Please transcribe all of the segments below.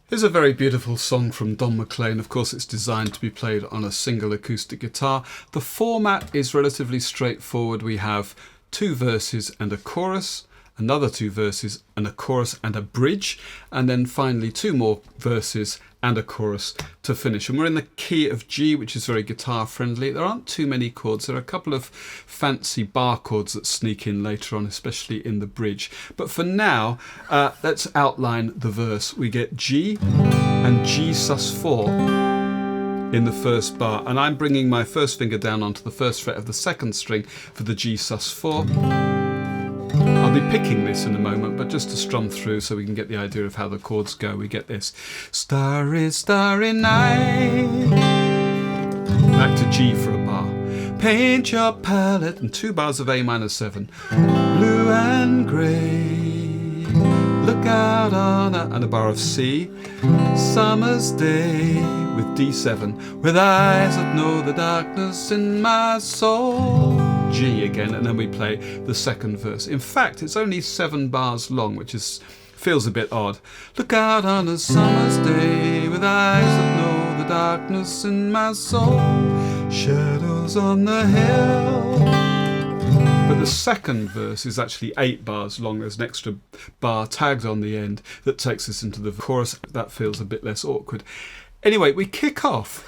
Here's a very beautiful song from Don McLean. Of course, it's designed to be played on a single acoustic guitar. The format is relatively straightforward. We have 2 verses and a chorus, another 2 verses and a chorus and a bridge, and then finally 2 more verses and a chorus to finish. And we're in the key of G, which is very guitar friendly. There aren't too many chords. There are a couple of fancy bar chords that sneak in later on, especially in the bridge. But for now, let's outline the verse. We get G and G sus4 in the first bar, and I'm bringing my first finger down onto the first fret of the second string for the G sus4. I'll be picking this in a moment, but just to strum through so we can get the idea of how the chords go, we get this. Starry, starry night. Back to G for a bar. Paint your palette, and 2 bars of A minor 7. Blue and grey. Look out on and a bar of C. Summer's day with D7. With eyes that know the darkness in my soul. G again, and then we play the second verse. In fact, it's only 7 bars long, which feels a bit odd. Look out on a summer's day with eyes that know the darkness in my soul. Shadows on the hill. But the second verse is actually 8 bars long. There's an extra bar tagged on the end that takes us into the chorus. That feels a bit less awkward. Anyway, we kick off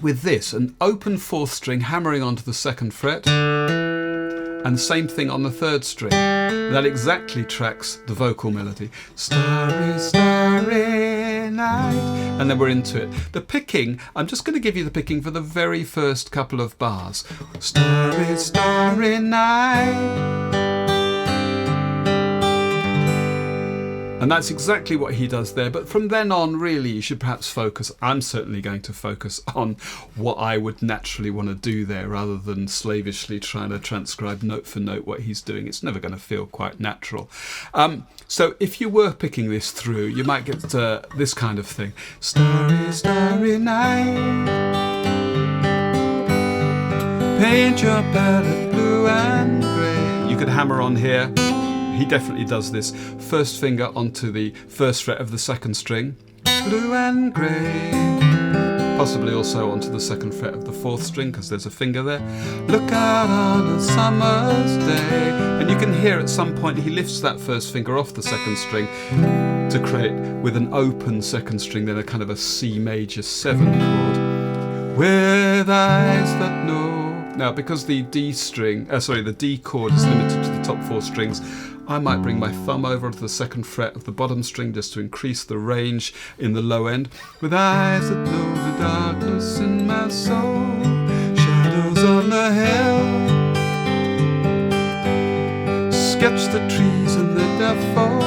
with this, an open 4th string hammering onto the 2nd fret, and the same thing on the 3rd string. That exactly tracks the vocal melody. Starry, starry night. And then we're into it. The picking, I'm just going to give you the picking for the very first couple of bars. Starry, starry night. And that's exactly what he does there. But from then on, really, you should perhaps focus. I'm certainly going to focus on what I would naturally want to do there rather than slavishly trying to transcribe note for note what he's doing. It's never going to feel quite natural. So if you were picking this through, you might get this kind of thing. Starry, starry night. Paint your palette blue and grey. You could hammer on here. He definitely does this. First finger onto the 1st fret of the 2nd string. Blue and grey. Possibly also onto the 2nd fret of the 4th string, because there's a finger there. Look out on a summer's day. And you can hear at some point he lifts that 1st finger off the 2nd string to create, with an open 2nd string, then a kind of a C major 7 chord. With eyes that know. Now, because the D chord is limited to the top 4 strings, I might bring my thumb over to the 2nd fret of the bottom string just to increase the range in the low end. With eyes that know the darkness in my soul, shadows on the hill. Sketch the trees and the daffodils.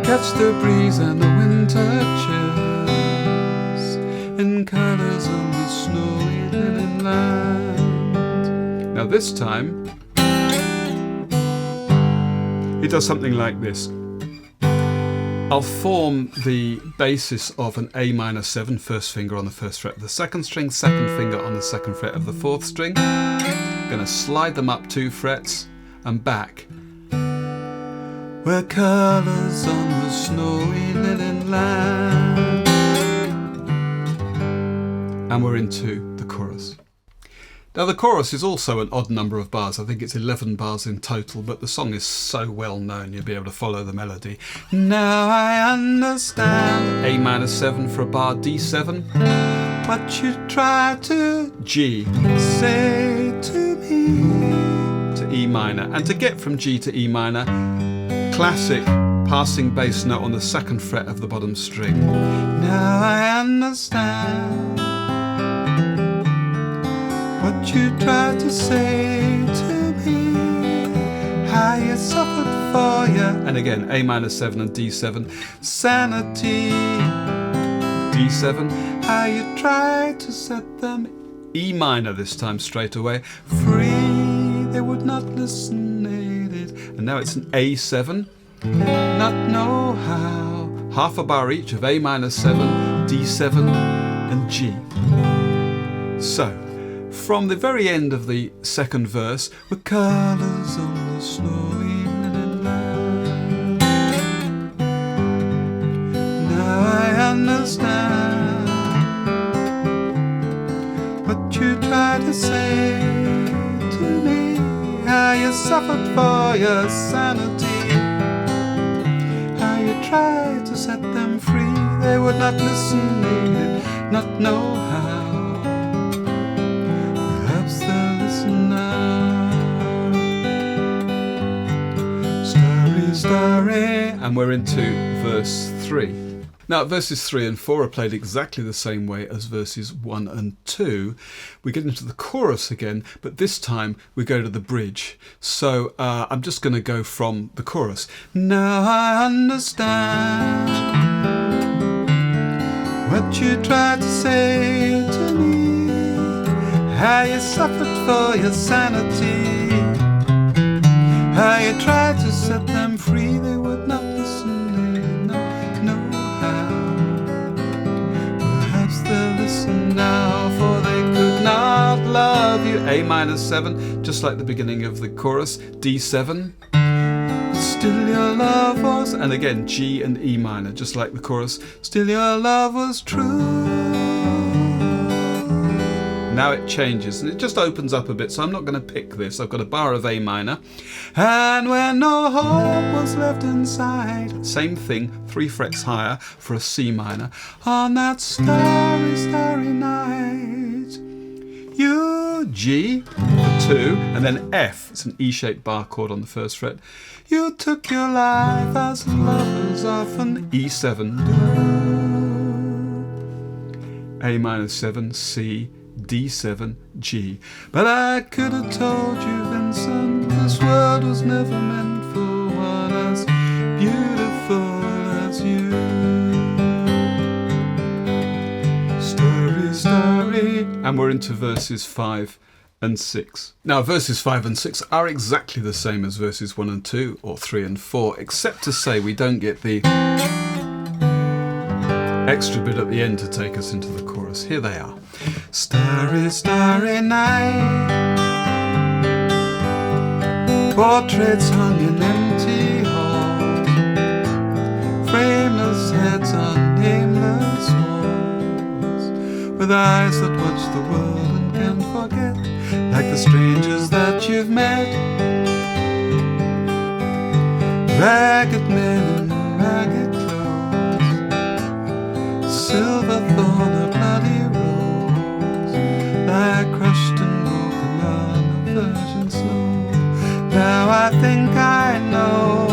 Catch the breeze and the winter chills in colours on the snowy linen land. Now this time, it does something like this. I'll form the basis of an A minor 7, 1st finger on the 1st fret of the 2nd string, 2nd finger on the 2nd fret of the 4th string. I'm going to slide them up 2 frets and back. Where colours on the snowy linen land. And we're into the chorus. Now the chorus is also an odd number of bars. I think it's 11 bars in total, but the song is so well known you'll be able to follow the melody. Now I understand. A minor 7 for a bar, D7. What you try to G, say to me. To E minor. And to get from G to E minor, classic passing bass note on the 2nd fret of the bottom string. Now I understand. What you tried to say to me, how you suffered for you. And again, A minor 7 and D7. Sanity, D7. How you tried to set them, E minor this time straight away. Free, they would not listen, needed. And now it's an A7. Not know how. Half a bar each of A minor 7, D7 and G. So, from the very end of the 2nd verse, with colours on the snowy linen land. understand what you tried to say to me, how you suffered for your sanity, how you tried to set them free. They would not listen, they did not know how. Perhaps they'll listen now. Starry, starry, and we're into verse 3. Now verses 3 and 4 are played exactly the same way as verses 1 and 2. We get into the chorus again, but this time we go to the bridge. So I'm just going to go from the chorus. Now I understand what you tried to say to me, how you suffered for your sanity, how you tried to set them free. They would not listen, they did not know how. Perhaps they'll listen now, for they could not love you. A minor 7, just like the beginning of the chorus. D7. Still your love was, and again G and E minor, just like the chorus. Still your love was true. Now it changes and it just opens up a bit, so I'm not going to pick this. I've got a bar of A minor. And when no hope was left inside, same thing, 3 frets higher for a C minor. On that starry, starry night, you, G for 2, and then F, it's an E-shaped bar chord on the 1st fret. You took your life as lovers often, E7 do. A minor 7, C, D7, G. But I could have told you, Vincent, this world was never meant for one as beautiful as you. Starry, starry, and we're into verses 5 and 6. Now verses 5 and 6 are exactly the same as verses 1 and 2 or 3 and 4, except to say we don't get the extra bit at the end to take us into the chorus. Here they are. Starry, starry night, portraits hung in empty halls, frameless heads on nameless walls, with eyes that watch the world and can't forget, like the strangers that you've met. Ragged men in ragged clothes, silver thorn, a bloody rose, lie crushed and broken on a virgin snow. Now I think I know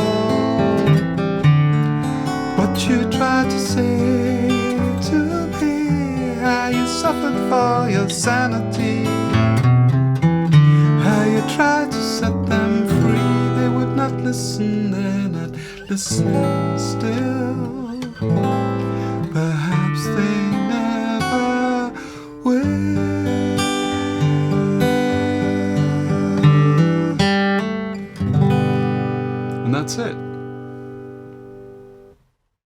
what you tried to say to me, how you suffered for your sanity, how you tried to set them free. They would not listen, they're not listening still. Perhaps they never will. And that's it.